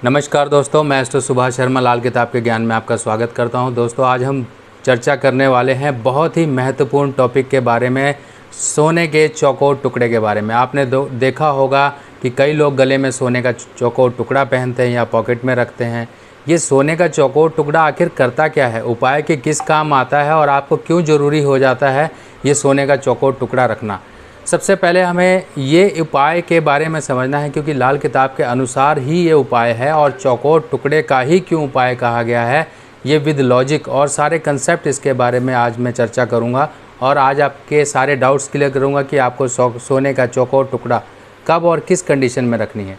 नमस्कार दोस्तों, मैं एस्ट्रो सुभाष शर्मा लाल किताब के ज्ञान में आपका स्वागत करता हूं। दोस्तों, आज हम चर्चा करने वाले हैं बहुत ही महत्वपूर्ण टॉपिक के बारे में, सोने के चौकोर टुकड़े के बारे में। आपने देखा होगा कि कई लोग गले में सोने का चौकोर टुकड़ा पहनते हैं या पॉकेट में रखते हैं। ये सोने का चौकोर टुकड़ा आखिर करता क्या है, उपाय के किस काम आता है और आपको क्यों ज़रूरी हो जाता है ये सोने का चौकोर टुकड़ा रखना। सबसे पहले हमें ये उपाय के बारे में समझना है, क्योंकि लाल किताब के अनुसार ही ये उपाय है और चौकोर टुकड़े का ही क्यों उपाय कहा गया है, ये विद लॉजिक और सारे कंसेप्ट इसके बारे में आज मैं चर्चा करूंगा। और आज आपके सारे डाउट्स क्लियर करूंगा कि आपको सोने का चौकोर टुकड़ा कब और किस कंडीशन में रखनी है।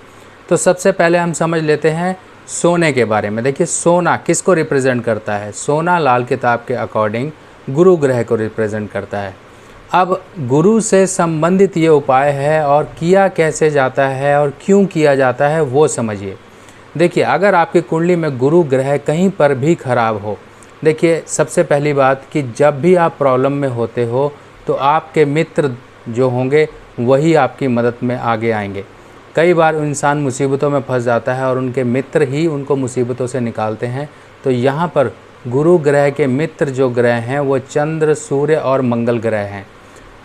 तो सबसे पहले हम समझ लेते हैं सोने के बारे में। देखिए, सोना किसको रिप्रेजेंट करता है? सोना लाल किताब के अकॉर्डिंग गुरु ग्रह को रिप्रेजेंट करता है। अब गुरु से संबंधित ये उपाय है और किया कैसे जाता है और क्यों किया जाता है वो समझिए। देखिए, अगर आपकी कुंडली में गुरु ग्रह कहीं पर भी खराब हो, देखिए सबसे पहली बात कि जब भी आप प्रॉब्लम में होते हो तो आपके मित्र जो होंगे वही आपकी मदद में आगे आएंगे। कई बार इंसान मुसीबतों में फंस जाता है और उनके मित्र ही उनको मुसीबतों से निकालते हैं। तो यहाँ पर गुरु ग्रह के मित्र जो ग्रह हैं वो चंद्र, सूर्य और मंगल ग्रह हैं।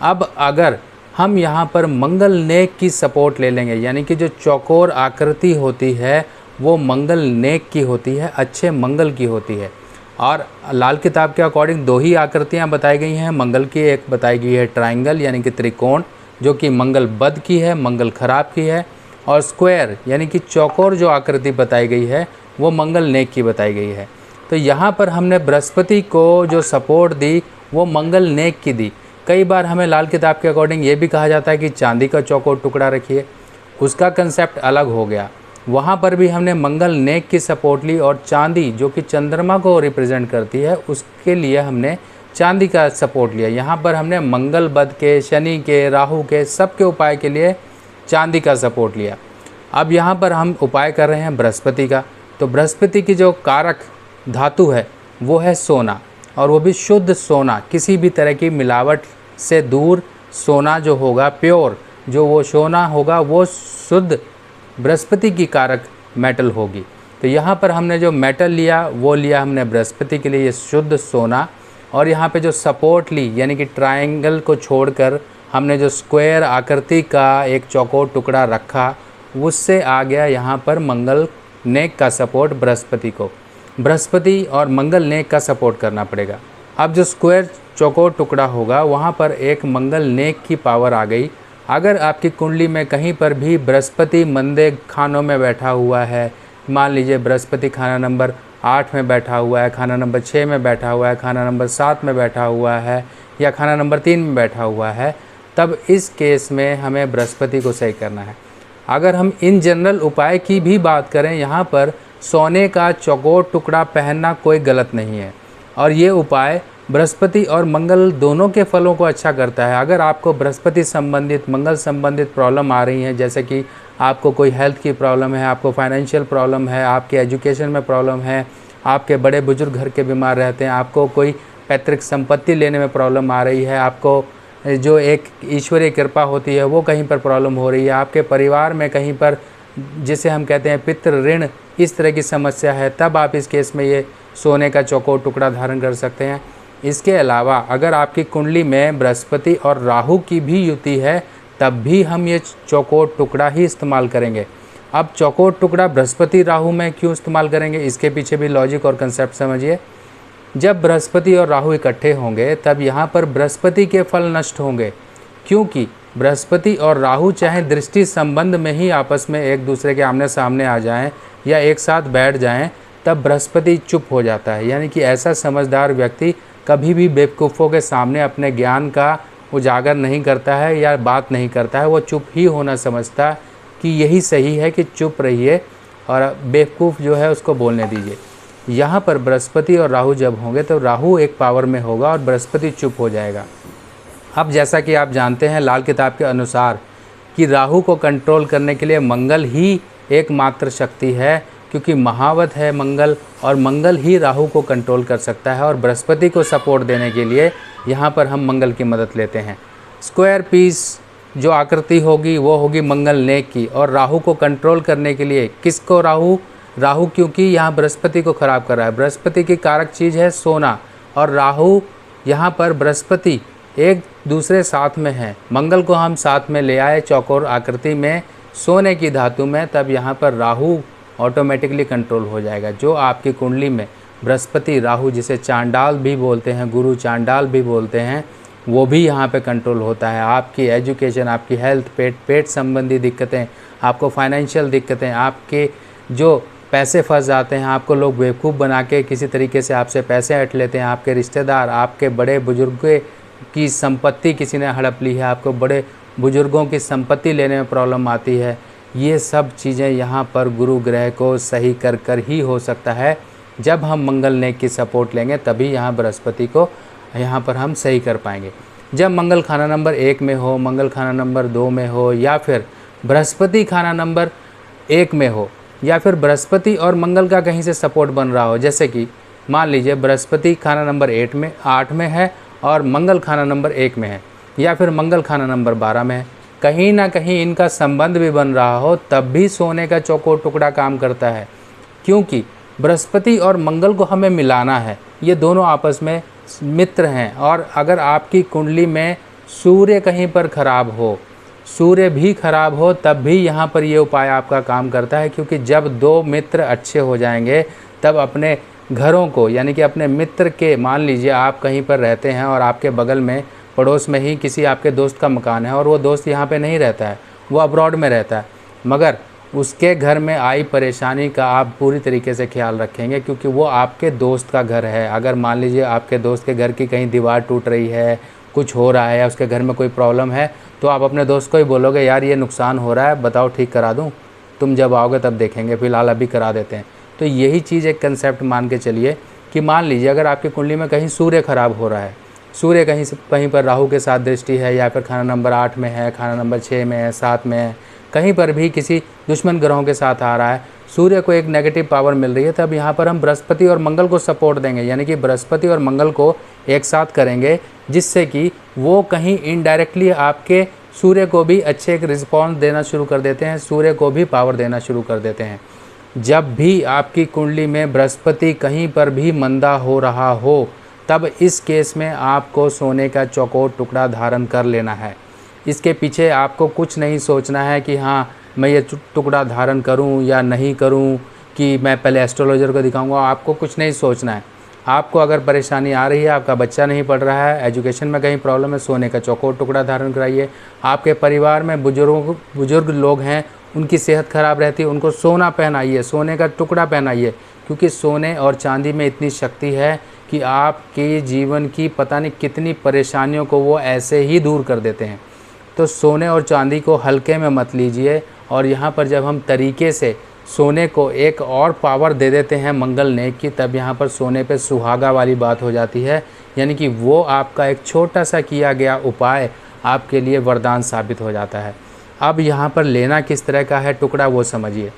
अब अगर हम यहाँ पर मंगल नेक की सपोर्ट ले लेंगे, यानी कि जो चौकोर आकृति होती है वो मंगल नेक की होती है, अच्छे मंगल की होती है। और लाल किताब के अकॉर्डिंग दो ही आकृतियाँ बताई गई हैं मंगल की। एक बताई गई है ट्रायंगल यानी कि त्रिकोण, जो कि मंगल बद की है, मंगल खराब की है। और स्क्वायर यानी कि चौकोर जो आकृति बताई गई है वो मंगल नेक की बताई गई है। तो यहाँ पर हमने बृहस्पति को जो सपोर्ट दी वो मंगल नेक की दी। कई बार हमें लाल किताब के अकॉर्डिंग ये भी कहा जाता है कि चांदी का चौकोर टुकड़ा रखिए, उसका कंसेप्ट अलग हो गया। वहाँ पर भी हमने मंगल नेक की सपोर्ट ली और चांदी जो कि चंद्रमा को रिप्रेजेंट करती है उसके लिए हमने चांदी का सपोर्ट लिया। यहाँ पर हमने मंगल बद के, शनि के, राहु के, सबके उपाय के लिए चांदी का सपोर्ट लिया। अब यहाँ पर हम उपाय कर रहे हैं बृहस्पति का। तो बृहस्पति की जो कारक धातु है वो है सोना, और वो भी शुद्ध सोना, किसी भी तरह की मिलावट से दूर सोना जो होगा, प्योर जो वो सोना होगा वो शुद्ध बृहस्पति की कारक मेटल होगी। तो यहाँ पर हमने जो मेटल लिया वो लिया हमने बृहस्पति के लिए ये शुद्ध सोना। और यहाँ पे जो सपोर्ट ली यानी कि ट्रायंगल को छोड़कर हमने जो स्क्वायर आकृति का एक चौकोर टुकड़ा रखा, उससे आ गया यहाँ पर मंगल नेक का सपोर्ट बृहस्पति को। बृहस्पति और मंगल नेक का सपोर्ट करना पड़ेगा। अब जो स्क्वायर चौकोर टुकड़ा होगा वहाँ पर एक मंगल नेक की पावर आ गई। अगर आपकी कुंडली में कहीं पर भी बृहस्पति मंदे खानों में बैठा हुआ है, मान लीजिए बृहस्पति खाना नंबर 8 में बैठा हुआ है, खाना नंबर 6 में बैठा हुआ है, खाना नंबर 7 में बैठा हुआ है या खाना नंबर 3 में बैठा हुआ है, तब इस केस में हमें बृहस्पति को सही करना है। अगर हम इन जनरल उपाय की भी बात करें, यहाँ पर सोने का चौकोर टुकड़ा पहनना कोई गलत नहीं है और ये उपाय बृहस्पति और मंगल दोनों के फलों को अच्छा करता है। अगर आपको बृहस्पति संबंधित, मंगल संबंधित प्रॉब्लम आ रही हैं, जैसे कि आपको कोई हेल्थ की प्रॉब्लम है, आपको फाइनेंशियल प्रॉब्लम है, आपके एजुकेशन में प्रॉब्लम है, आपके बड़े बुजुर्ग घर के बीमार रहते हैं, आपको कोई पैतृक संपत्ति लेने में प्रॉब्लम आ रही है, आपको जो एक ईश्वरीय कृपा होती है वो कहीं पर प्रॉब्लम हो रही है, आपके परिवार में कहीं पर जिसे हम कहते हैं पितृ ऋण, इस तरह की समस्या है, तब आप इस केस में ये सोने का चौकोर टुकड़ा धारण कर सकते हैं। इसके अलावा अगर आपकी कुंडली में बृहस्पति और राहु की भी युति है तब भी हम ये चौकोर टुकड़ा ही इस्तेमाल करेंगे। अब चौकोर टुकड़ा बृहस्पति राहु में क्यों इस्तेमाल करेंगे, इसके पीछे भी लॉजिक और कंसेप्ट समझिए। जब बृहस्पति और राहु इकट्ठे होंगे तब यहाँ पर बृहस्पति के फल नष्ट होंगे, क्योंकि बृहस्पति और राहु चाहे दृष्टि संबंध में ही आपस में एक दूसरे के आमने सामने आ जाएं या एक साथ बैठ जाएं, तब बृहस्पति चुप हो जाता है। यानी कि ऐसा समझदार व्यक्ति कभी भी बेवकूफ़ों के सामने अपने ज्ञान का उजागर नहीं करता है या बात नहीं करता है, वो चुप ही होना समझता कि यही सही है कि चुप रहिए और बेवकूफ़ जो है उसको बोलने दीजिए। यहाँ पर बृहस्पति और राहु जब होंगे तो राहु एक पावर में होगा और बृहस्पति चुप हो जाएगा। अब जैसा कि आप जानते हैं लाल किताब के अनुसार कि राहु को कंट्रोल करने के लिए मंगल ही एकमात्र शक्ति है, क्योंकि महावत है मंगल और मंगल ही राहु को कंट्रोल कर सकता है। और बृहस्पति को सपोर्ट देने के लिए यहाँ पर हम मंगल की मदद लेते हैं। स्क्वायर पीस जो आकृति होगी वो होगी मंगल नेक की, और राहु को कंट्रोल करने के लिए किसको राहु राहु क्योंकि यहाँ बृहस्पति को ख़राब कर रहा है। बृहस्पति की कारक चीज़ है सोना, और राहु यहाँ पर बृहस्पति एक दूसरे साथ में है। मंगल को हम साथ में ले आए चौकोर आकृति में सोने की धातु में, तब यहाँ पर राहु ऑटोमेटिकली कंट्रोल हो जाएगा। जो आपकी कुंडली में बृहस्पति राहु, जिसे चांडाल भी बोलते हैं, गुरु चांडाल भी बोलते हैं, वो भी यहाँ पे कंट्रोल होता है। आपकी एजुकेशन, आपकी हेल्थ, पेट संबंधी दिक्कतें, आपको फाइनेंशियल दिक्कतें, आपके जो पैसे फंस जाते हैं, आपको लोग बेवकूफ़ बना के किसी तरीके से आपसे पैसे हट लेते हैं, आपके रिश्तेदार, आपके बड़े बुजुर्गों की संपत्ति किसी ने हड़प ली है, आपको बड़े बुजुर्गों की संपत्ति लेने में प्रॉब्लम आती है, ये सब चीज़ें यहाँ पर गुरु ग्रह को सही कर ही हो सकता है। जब हम मंगल ने की सपोर्ट लेंगे तभी यहाँ बृहस्पति को यहाँ पर हम सही कर पाएंगे। जब मंगल खाना नंबर 1 में हो, मंगल खाना नंबर 2 में हो, या फिर बृहस्पति खाना नंबर 1 में हो, या फिर बृहस्पति और मंगल का कहीं से सपोर्ट बन रहा हो, जैसे कि मान लीजिए बृहस्पति खाना नंबर 8 में है और मंगल खाना नंबर 1 में है, या फिर मंगल खाना नंबर 12 में है, कहीं ना कहीं इनका संबंध भी बन रहा हो, तब भी सोने का चौकोर टुकड़ा काम करता है। क्योंकि बृहस्पति और मंगल को हमें मिलाना है, ये दोनों आपस में मित्र हैं। और अगर आपकी कुंडली में सूर्य कहीं पर खराब हो, सूर्य भी खराब हो, तब भी यहाँ पर ये उपाय आपका काम करता है। क्योंकि जब 2 मित्र अच्छे हो जाएंगे तब अपने घरों को, यानी कि अपने मित्र के, मान लीजिए आप कहीं पर रहते हैं और आपके बगल में पड़ोस में ही किसी आपके दोस्त का मकान है और वो दोस्त यहाँ पे नहीं रहता है, वो अब्रॉड में रहता है, मगर उसके घर में आई परेशानी का आप पूरी तरीके से ख्याल रखेंगे, क्योंकि वो आपके दोस्त का घर है। अगर मान लीजिए आपके दोस्त के घर की कहीं दीवार टूट रही है, कुछ हो रहा है, उसके घर में कोई प्रॉब्लम है, तो आप अपने दोस्त को ही बोलोगे, यार ये नुकसान हो रहा है, बताओ ठीक करा दूँ, तुम जब आओगे तब देखेंगे, फ़िलहाल अभी करा देते हैं। तो यही चीज़ एक कंसेप्ट मान के चलिए कि मान लीजिए अगर आपकी कुंडली में कहीं सूर्य खराब हो रहा है, सूर्य कहीं पर राहु के साथ दृष्टि है, या फिर खाना नंबर 8 में है, खाना नंबर 6 में है, 7 में है, कहीं पर भी किसी दुश्मन ग्रहों के साथ आ रहा है, सूर्य को एक नेगेटिव पावर मिल रही है, तब यहाँ पर हम बृहस्पति और मंगल को सपोर्ट देंगे, यानी कि बृहस्पति और मंगल को एक साथ करेंगे, जिससे कि वो कहीं इनडायरेक्टली आपके सूर्य को भी अच्छे एक रिस्पॉन्स देना शुरू कर देते हैं, सूर्य को भी पावर देना शुरू कर देते हैं। जब भी आपकी कुंडली में बृहस्पति कहीं पर भी मंदा हो रहा हो, तब इस केस में आपको सोने का चौकोर टुकड़ा धारण कर लेना है। इसके पीछे आपको कुछ नहीं सोचना है कि हाँ मैं ये टुकड़ा धारण करूं या नहीं करूं, कि मैं पहले एस्ट्रोलॉजर को दिखाऊंगा। आपको कुछ नहीं सोचना है। आपको अगर परेशानी आ रही है, आपका बच्चा नहीं पढ़ रहा है, एजुकेशन में कहीं प्रॉब्लम है, सोने का चौकोर टुकड़ा धारण कराइए। आपके परिवार में बुजुर्ग लोग हैं, उनकी सेहत ख़राब रहती है, उनको सोना पहनाइए, सोने का टुकड़ा पहनाइए, क्योंकि सोने और चांदी में इतनी शक्ति है कि आपके जीवन की पता नहीं कितनी परेशानियों को वो ऐसे ही दूर कर देते हैं। तो सोने और चांदी को हल्के में मत लीजिए। और यहाँ पर जब हम तरीके से सोने को एक और पावर दे देते हैं मंगल ने, कि तब यहाँ पर सोने पे सुहागा वाली बात हो जाती है, यानी कि वो आपका एक छोटा सा किया गया उपाय आपके लिए वरदान साबित हो जाता है। अब यहाँ पर लेना किस तरह का है टुकड़ा वो समझिए।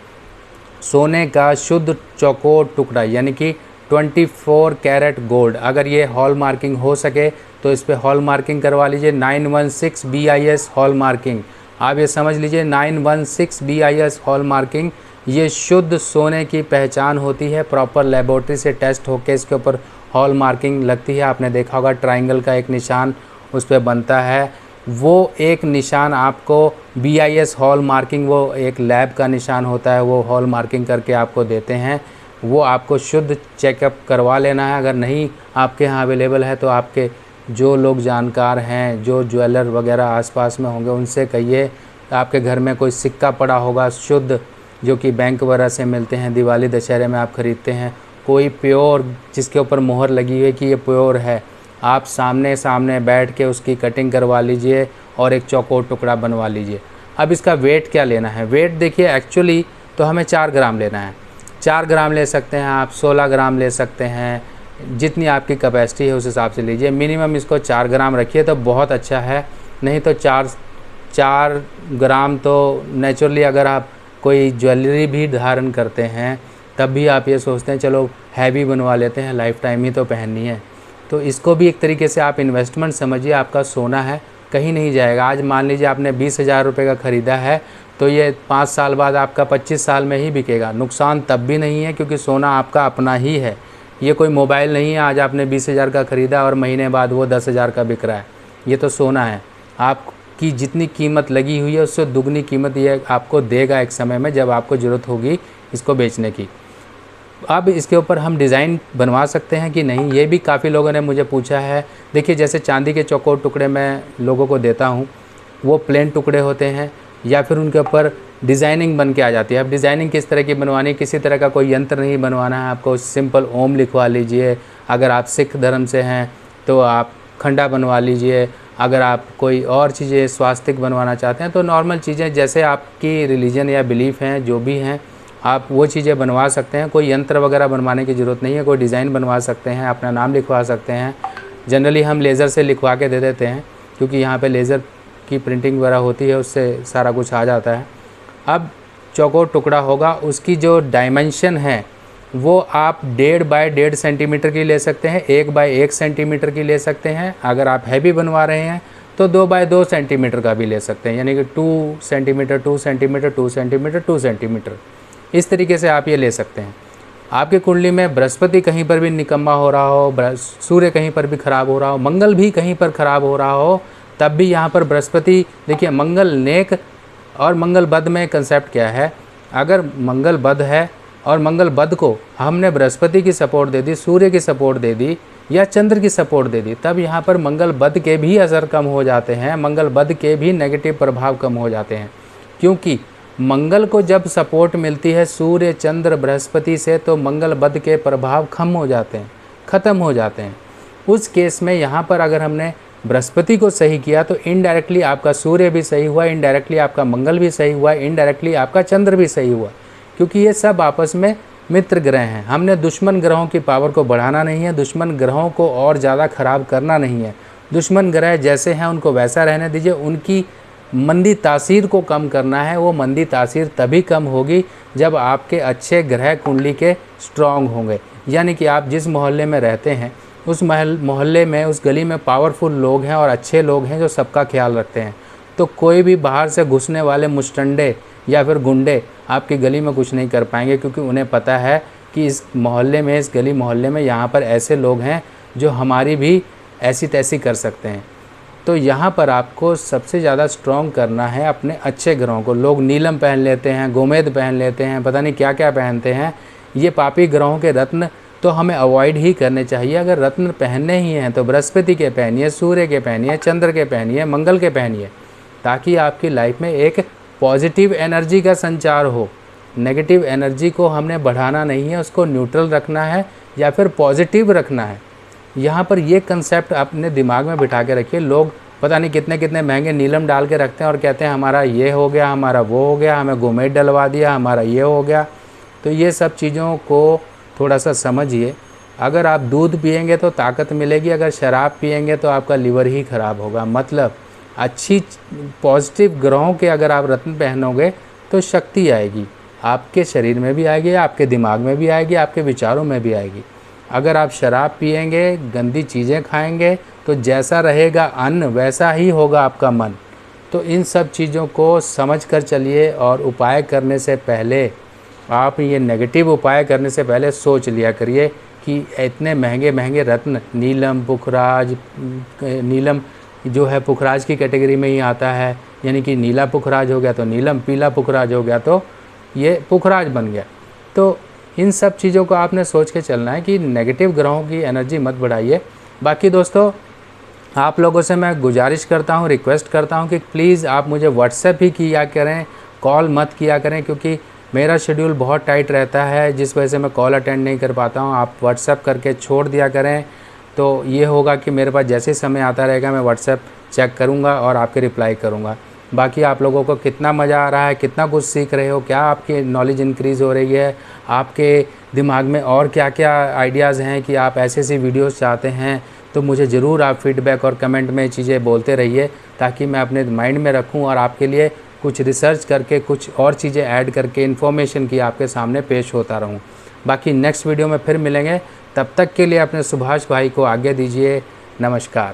सोने का शुद्ध चौकोर टुकड़ा, यानी कि 24 कैरेट गोल्ड, अगर ये हॉल मार्किंग हो सके तो इस पर हॉल मार्किंग करवा लीजिए, 916 BIS हॉल मार्किंग। आप ये समझ लीजिए 916 BIS हॉल मार्किंग, ये शुद्ध सोने की पहचान होती है। प्रॉपर लेबोरेटरी से टेस्ट होकर इसके ऊपर हॉल मार्किंग लगती है। आपने देखा होगा ट्रायंगल का एक निशान उस पर बनता है, वो एक निशान आपको BIS हॉल मार्किंग, वो एक लैब का निशान होता है, वो हॉल मार्किंग करके आपको देते हैं। वो आपको शुद्ध चेकअप करवा लेना है। अगर नहीं आपके यहाँ अवेलेबल है तो आपके जो लोग जानकार हैं, जो ज्वेलर वगैरह आसपास में होंगे, उनसे कहिए। आपके घर में कोई सिक्का पड़ा होगा शुद्ध, जो कि बैंक वगैरह से मिलते हैं, दिवाली दशहरे में आप ख़रीदते हैं, कोई प्योर जिसके ऊपर मोहर लगी हुई कि ये प्योर है, आप सामने बैठ के उसकी कटिंग करवा लीजिए और एक चौकोर टुकड़ा बनवा लीजिए। अब इसका वेट क्या लेना है? वेट देखिए, एक्चुअली तो हमें 4 ग्राम लेना है। 4 ग्राम ले सकते हैं आप, 16 ग्राम ले सकते हैं, जितनी आपकी कैपेसिटी है उस हिसाब से लीजिए। मिनिमम इसको 4 ग्राम रखिए तो बहुत अच्छा है, नहीं तो 4 ग्राम तो नेचुरली अगर आप कोई ज्वेलरी भी धारण करते हैं तब भी आप ये सोचते हैं चलो हैवी बनवा लेते हैं, लाइफ टाइम ही तो पहननी है। तो इसको भी एक तरीके से आप इन्वेस्टमेंट समझिए, आपका सोना है, कहीं नहीं जाएगा। आज मान लीजिए आपने 20,000 रुपये का ख़रीदा है, तो ये 5 साल बाद आपका 25 साल में ही बिकेगा। नुकसान तब भी नहीं है क्योंकि सोना आपका अपना ही है। ये कोई मोबाइल नहीं है, आज आपने 20,000 का ख़रीदा और महीने बाद वो 10,000 का बिक रहा है। ये तो सोना है। आपकी जितनी कीमत लगी हुई है उससे दुगनी कीमत ये आपको देगा एक समय में, जब आपको ज़रूरत होगी इसको बेचने की। अब इसके ऊपर हम डिज़ाइन बनवा सकते हैं कि नहीं, ये भी काफ़ी लोगों ने मुझे पूछा है। देखिए, जैसे चांदी के चौकोर टुकड़े मैं लोगों को देता हूँ, वो प्लेन टुकड़े होते हैं या फिर उनके ऊपर डिज़ाइनिंग बन के आ जाती है। अब डिज़ाइनिंग किस तरह की बनवानी, किसी तरह का कोई यंत्र नहीं बनवाना है आपको, सिंपल ओम लिखवा लीजिए। अगर आप सिख धर्म से हैं तो आप खंडा बनवा लीजिए। अगर आप कोई और चीज़ें स्वास्तिक बनवाना चाहते हैं तो नॉर्मल चीज़ें जैसे आपकी रिलीजन या बिलीफ हैं जो भी हैं, आप वो चीज़ें बनवा सकते हैं। कोई यंत्र वगैरह बनवाने की ज़रूरत नहीं है। कोई डिज़ाइन बनवा सकते हैं, अपना नाम लिखवा सकते हैं। जनरली हम लेज़र से लिखवा के दे देते हैं क्योंकि यहाँ पे लेज़र की प्रिंटिंग वगैरह होती है, उससे सारा कुछ आ जाता है। अब चौकोर टुकड़ा होगा, उसकी जो डायमेंशन है वो आप 1.5 बाय 1.5 सेंटीमीटर की ले सकते हैं, 1 बाय 1 सेंटीमीटर की ले सकते हैं। अगर आप हैवी बनवा रहे हैं तो 2 बाय 2 सेंटीमीटर का भी ले सकते हैं, यानी कि 2 सेंटीमीटर 2 सेंटीमीटर 2 सेंटीमीटर 2 सेंटीमीटर, इस तरीके से आप ये ले सकते हैं। आपकी कुंडली में बृहस्पति कहीं पर भी निकम्मा हो रहा हो, सूर्य कहीं पर भी ख़राब हो रहा हो, मंगल भी कहीं पर ख़राब हो रहा हो, तब भी यहाँ पर बृहस्पति, देखिए मंगल नेक और मंगल बद में कंसेप्ट क्या है। अगर मंगल बद है और मंगल बद को हमने बृहस्पति की सपोर्ट दे दी, सूर्य की सपोर्ट दे दी या चंद्र की सपोर्ट दे दी, तब यहाँ पर मंगल बद के भी असर कम हो जाते हैं, मंगल बद के भी नेगेटिव प्रभाव कम हो जाते हैं। क्योंकि मंगल को जब सपोर्ट मिलती है सूर्य चंद्र बृहस्पति से तो मंगल बद के प्रभाव कम हो जाते हैं, ख़त्म हो जाते हैं। उस केस में यहाँ पर अगर हमने बृहस्पति को सही किया तो इनडायरेक्टली आपका सूर्य भी सही हुआ, इनडायरेक्टली आपका मंगल भी सही हुआ, इनडायरेक्टली आपका चंद्र भी सही हुआ, क्योंकि ये सब आपस में मित्र ग्रह हैं। हमने दुश्मन ग्रहों की पावर को बढ़ाना नहीं है, दुश्मन ग्रहों को और ज़्यादा ख़राब करना नहीं है। दुश्मन ग्रह जैसे हैं उनको वैसा रहने दीजिए, उनकी मंदी तासीर को कम करना है। वो मंदी तासीर तभी कम होगी जब आपके अच्छे ग्रह कुंडली के स्ट्रॉन्ग होंगे, यानी कि आप जिस मोहल्ले में रहते हैं उस मोहल्ले में, उस गली में पावरफुल लोग हैं और अच्छे लोग हैं जो सबका ख्याल रखते हैं। तो कोई भी बाहर से घुसने वाले मुस्टंडे या फिर गुंडे आपकी गली में कुछ नहीं कर पाएंगे, क्योंकि उन्हें पता है कि इस मोहल्ले में, इस गली मोहल्ले में यहाँ पर ऐसे लोग हैं जो हमारी भी ऐसी तैसी कर सकते हैं। तो यहाँ पर आपको सबसे ज़्यादा स्ट्रॉन्ग करना है अपने अच्छे ग्रहों को। लोग नीलम पहन लेते हैं, गोमेद पहन लेते हैं, पता नहीं क्या क्या पहनते हैं। ये पापी ग्रहों के रत्न तो हमें अवॉइड ही करने चाहिए। अगर रत्न पहनने ही हैं तो बृहस्पति के पहनिए, सूर्य के पहनिए, चंद्र के पहनिए, मंगल के पहनिए, ताकि आपकी लाइफ में एक पॉजिटिव एनर्जी का संचार हो। नेगेटिव एनर्जी को हमने बढ़ाना नहीं है, उसको न्यूट्रल रखना है या फिर पॉजिटिव रखना है। यहाँ पर ये कंसेप्ट अपने दिमाग में बिठा के रखिए। लोग पता नहीं कितने कितने महंगे नीलम डाल के रखते हैं और कहते हैं हमारा ये हो गया, हमारा वो हो गया, हमें गोमेद डलवा दिया, हमारा ये हो गया। तो ये सब चीज़ों को थोड़ा सा समझिए। अगर आप दूध पिएंगे तो ताकत मिलेगी, अगर शराब पिएंगे तो आपका लीवर ही ख़राब होगा। मतलब अच्छी पॉजिटिव ग्रहों के अगर आप रत्न पहनोगे तो शक्ति आएगी, आपके शरीर में भी आएगी, आपके दिमाग में भी आएगी, आपके विचारों में भी आएगी। अगर आप शराब पिएंगे, गंदी चीज़ें खाएंगे तो जैसा रहेगा अन्न वैसा ही होगा आपका मन। तो इन सब चीज़ों को समझ कर चलिए और उपाय करने से पहले, आप ये नेगेटिव उपाय करने से पहले सोच लिया करिए कि इतने महंगे महंगे रत्न, नीलम, पुखराज, नीलम जो है पुखराज की कैटेगरी में ही आता है, यानी कि नीला पुखराज हो गया तो नीलम, पीला पुखराज हो गया तो ये पुखराज बन गया। तो इन सब चीज़ों को आपने सोच के चलना है कि नेगेटिव ग्रहों की एनर्जी मत बढ़ाइए। बाकी दोस्तों, आप लोगों से मैं गुजारिश करता हूँ, रिक्वेस्ट करता हूँ कि प्लीज़ आप मुझे व्हाट्सएप ही किया करें, कॉल मत किया करें, क्योंकि मेरा शेड्यूल बहुत टाइट रहता है जिस वजह से मैं कॉल अटेंड नहीं कर पाता हूँ। आप व्हाट्सएप करके छोड़ दिया करें तो ये होगा कि मेरे पास जैसे समय आता रहेगा मैं व्हाट्सएप चेक करूँगा और आपके रिप्लाई करूँगा। बाकी आप लोगों को कितना मज़ा आ रहा है, कितना कुछ सीख रहे हो, क्या आपकी नॉलेज इंक्रीज़ हो रही है, आपके दिमाग में और क्या क्या आइडियाज़ हैं कि आप ऐसे ऐसी वीडियोस चाहते हैं, तो मुझे ज़रूर आप फीडबैक और कमेंट में चीज़ें बोलते रहिए ताकि मैं अपने माइंड में रखूं और आपके लिए कुछ रिसर्च करके कुछ और चीज़ें ऐड करके इन्फॉर्मेशन की आपके सामने पेश होता रहूं। बाकी नेक्स्ट वीडियो में फिर मिलेंगे, तब तक के लिए अपने सुभाष भाई को आज्ञा दीजिए। नमस्कार।